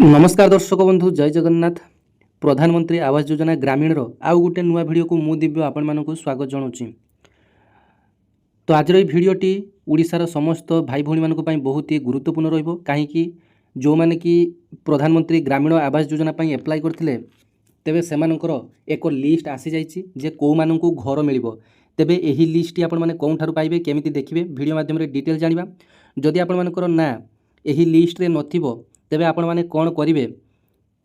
नमस्कार दर्शक बंधु जय जगन्नाथ। प्रधानमंत्री आवास योजना ग्रामीण आउ गोटे नुआ भिडियो को मु दिव्य आपण मानक स्वागत जनाऊँ। तो आज ये भिडियोटी ओडिशार समस्त भाई भौणी मानक पई बहुत ही गुरुत्वपूर्ण रहिबो, काहेकि जो माने कि प्रधानमंत्री ग्रामीण आवास योजना पई एप्लाई करथिले तेबे सेमानकर एक लिस्ट आसी जाइछि जे को मानकु घर मिलिबो। तेबे एही लिस्ट आपण माने कोन ठारू पाइबे, केमिति देखिबे, भिडियो माध्यम रे डिटेल जानिबा। जदि आपण मानकर ना एही लिस्ट रे नथिबो तेबे आपण माने कोन करिवे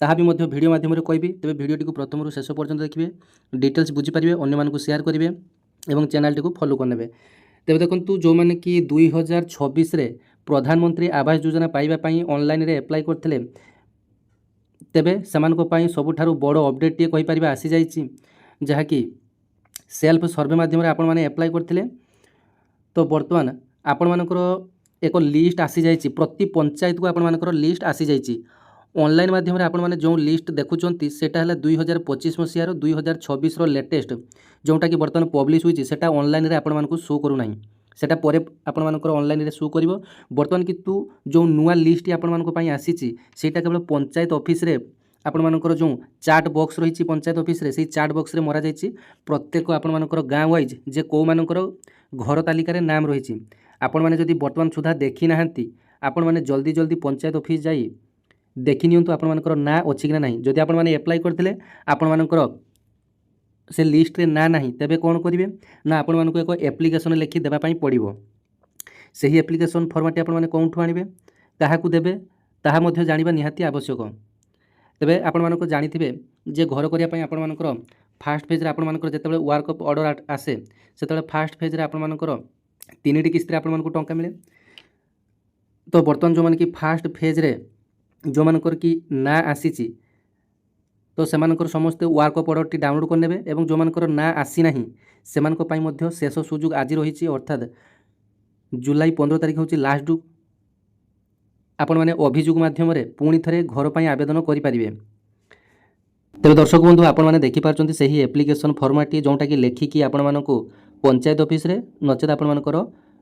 ताहा भी मध्य भिडियो माध्यम रे कहबी। तेबे भिडियोटी को प्रथम रु शेष पर्यंत देखिबे, डिटेल्स बुझी पारिबे, अन्य मानकु शेयर करिवे एवं चैनल टी को फॉलो करनेबे। तेबे देखंतु जो माने कि 2026 रे प्रधानमंत्री आवास योजना पाइबा पई ऑनलाइन रे अप्लाई करथिले तेबे सेमानको पई सबुठारु बड़ अपडेट टी कहि परिबा आसी जाइछि, जहा कि सेल्फ सर्वे माध्यम रे आपण माने अप्लाई करथिले। तो वर्तमान आपण मानकर एक लिस्ट आसी जाइछि, प्रति पंचायत को आपण मानकर लिस्ट आसी जाइछि ऑनलाइन माध्यम रे। आपण माने जो लिस्ट देखुचंती सेटा हला 2025 मसिया रो 2026 रो लेटेस्ट जोटा कि वर्तमान पब्लिश होइछि, सेटा ऑनलाइन रे आपण मानकु शो करू नाही, सेटा परे आपण मानकर ऑनलाइन रे शो करिवो। वर्तमान किंतु जो नुआ लिस्ट आपण मानको पई आसीछि सेटा केवल पंचायत ऑफिस रे आपण मानकर जो चार्ट बॉक्स रहिछि पंचायत ऑफिस रे, सेही चार्ट बॉक्स रे मरा जाइछि प्रत्येक आपण मानकर गाँ वाइज जे को मानकर घर तालिका रे नाम रहिछि। आपण माने जदि वर्तमान सुधा देखि नाहंती आपण माने जल्दी जल्दी पंचायत ऑफिस जाई देखि नियंतु आपण मानकर ना अछि कि नाही। जदि आपण माने अप्लाई करथिले आपण मानकर से लिस्ट रे ना नाही तेबे कोन करिवे ना आपण मानको एक एप्लिकेशन लिखि देबा पई पड़िबो। सेही एप्लिकेशन फॉर्मेट आपण माने कोनठु आनिबे, काहाकू देबे ताहा मध्ये जानिबा निहाती आवश्यक। तेबे आपण मानको जानिथिबे जे घर करिया पई आपण मानकर फास्ट फेज रे आपण मानकर जेतेबेले वर्क ऑफ ऑर्डर आसे सेतेबेले फास्ट फेज रे आपण मानकर 3टी किस्त रे आपण मानको टंका मिले। तो वर्तमान जो माने कि फास्ट फेज रे जो मानकर कि ना आसीछि तो सेमानकर समस्त वर्क ऑफ ऑर्डर टी डाउनलोड करनेबे एवं जो मानकर ना आसी नाही सेमानक पई मध्य शेष सुযোগ आज रहिछि, अर्थात जुलाई 15 तारिख होछि लास्ट डू। आपण माने अभियोग माध्यम रे पुणी थरे घर पई आवेदन करि परिबे। तेबे दर्शक बंधु आपण माने देखि पारचंती सही एप्लिकेशन फॉर्मेट टी जोंटा कि लेखि कि आपण मानको पंचायत ऑफिस रे नचेत आपण मानकर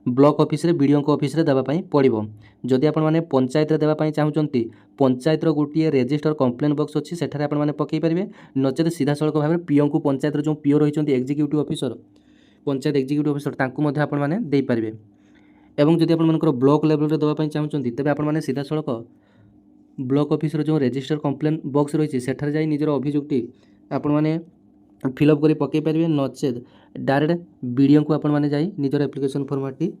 ब्लॉक ऑफिस रे बीडीओ को ऑफिस रे देबा पई पड़िबो। जदि आपण माने पंचायत रे देबा पई चाहुचंती पंचायत रो गुटिए रजिस्टर कंप्लेन बॉक्स अछि सेठारे आपण माने पकई परिबे, नचेत सीधा सड़क भाबे पीओ को पंचायत रो जो पीओ रहिचंती executive officer panchayat executive officer तांकु मध्ये आपण माने देई परिबे। एवं जदि आपण मानकर ब्लॉक लेवल रे देबा पई चाहुचंती तेबे आपण माने सीधा सड़क ब्लॉक ऑफिस रो जो रजिस्टर कंप्लेन बॉक्स रहिछि सेठारे जाई निजर अभियोगटी आपण माने फिलअप करी पकई परिबे, नचेत डायरेक्ट वीडियो को आपण माने जाई निजर एप्लिकेशन फॉर्मेट टी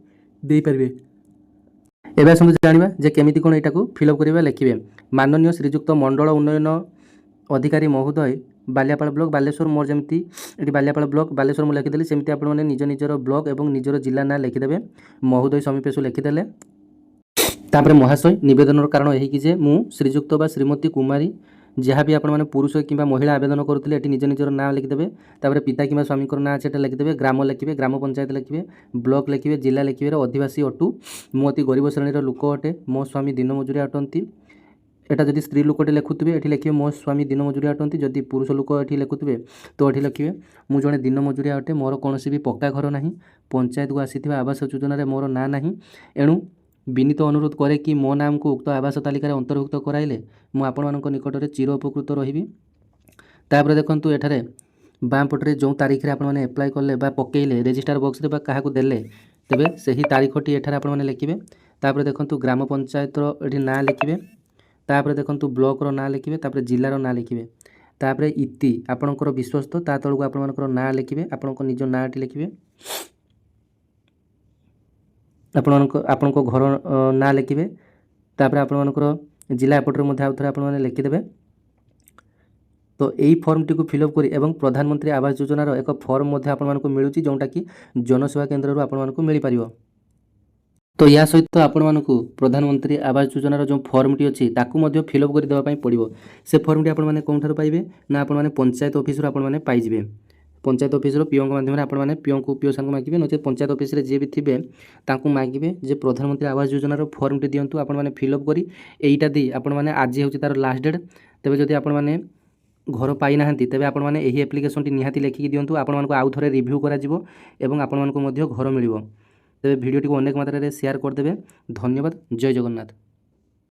देई परिबे। एबे आसंतु जानिबा जे केमिति कोन एटा को फिलअप करिबा लिखिबे। माननीय श्रीयुक्त मंडल उन्नयन अधिकारी महोदय बालियापाल ब्लॉक बालेश्वर, मोर जेमति एटी बालियापाल ब्लॉक बालेश्वर मु लिखि देली सेमति आपण माने निज निजर ब्लॉक एवं निजर जिल्ला ना लिखि देबे। महोदय समीपेश लिखि देले तापरे महाशय निवेदनर कारण एही कि जे मु श्रीयुक्त बा श्रीमती कुमारी जहाँ भी आपण माने पुरुष किंबा महिला आवेदन करुथिले एटी निज निजर नाम लिखिदेबे। तापरे पिता किंबा स्वामीकर नाम सेटा लिखिदेबे, ग्राम लिखिबे, ग्राम पंचायत लिखिबे, ब्लॉक लिखिबे, जिला लिखिबे, अधिवासी अटू, मु अति गरीब श्रेणीर लोक अटे, मो स्वामी दिन मजुरिया अटंती। एटा जदि स्त्री लोकटे लिखुथिबे एठी लिखिबे मो स्वामी दिन मजुरिया अटंती। जदि पुरुष लोक एठी लिखुथिबे तो एठी लिखिबे मु जणे दिन मजुरिया अटे, मोर कोनोसी भी पक्का घर नाही, पंचायत को आसीथिबा आवास योजना रे मोर ना नाही, एणु विनीत अनुरोध करे कि मो नाम को उक्त आवास तालिका अंतर्भुक्त कराइले मु आपण मानक निकट में चिर उपकृत रही। तापर देखंतु एठारे बाँ पटरे जो तारीख रे आपण माने अप्लाई करले बा पकेइले रजिस्टर बॉक्स रे बा काहाकू देले तेबे सही तारीखटी एठारे आपण माने लिखिबे। तापर देखंतु ग्राम पंचायत रो एठी ना लिखिबे, तापर देखंतु ब्लॉक रो ना लिखिबे, तापर जिल्ला रो ना लिखिबे, तापर इति आपणकर विश्वस्त ता तळकू आपण मानकर ना लिखिबे, आपणको निज नाटी लिखिबे, आपण घर ना लिखिबे, तापर आपण जिला एपटर मध्य आउ थरे आपण माने लिखिदेबे। तो यही फॉर्म टी को फिलअप करी एवं प्रधानमंत्री आवास योजनार एक फॉर्म मध्य आपण मानकु मिलुची जोंटा कि जनसेवा केंद्र रो आपण मानकु मिली परिबो। तो या सहित आपण मानकु प्रधानमंत्री आवास योजनार जो फॉर्म टी अछि ताकु मध्य फिलअप करी देबा पई पड़िबो। से फॉर्म टी आपण माने कोन ठार पाइबे ना आपण माने पंचायत ऑफिस रो आपण माने पाइ जिवे। पंचायत ऑफिस रो पीओ माध्यम रे आपण माने पीओ को पीओ संग मागिबे, नचे पंचायत ऑफिस रे जे भी थिबे ताकू मागिबे जे प्रधानमंत्री आवास योजना रो फॉर्म टी दियंतु आपण माने फिलअप करी एईटा दी आपण माने आज होची तार लास्ट डेट। तबे जदि आपण माने घर पाई नाहंती तेबे आपण माने एही एप्लिकेशन टी निहाती लेखि दियंतु, आपण मानको आउ थरे रिव्यू करा जिवो एवं आपण मानको मध्य घर मिलिबो। तेबे वीडियो टी को अनेक मात्रा रे शेयर कर देबे। धन्यवाद। जय जगन्नाथ।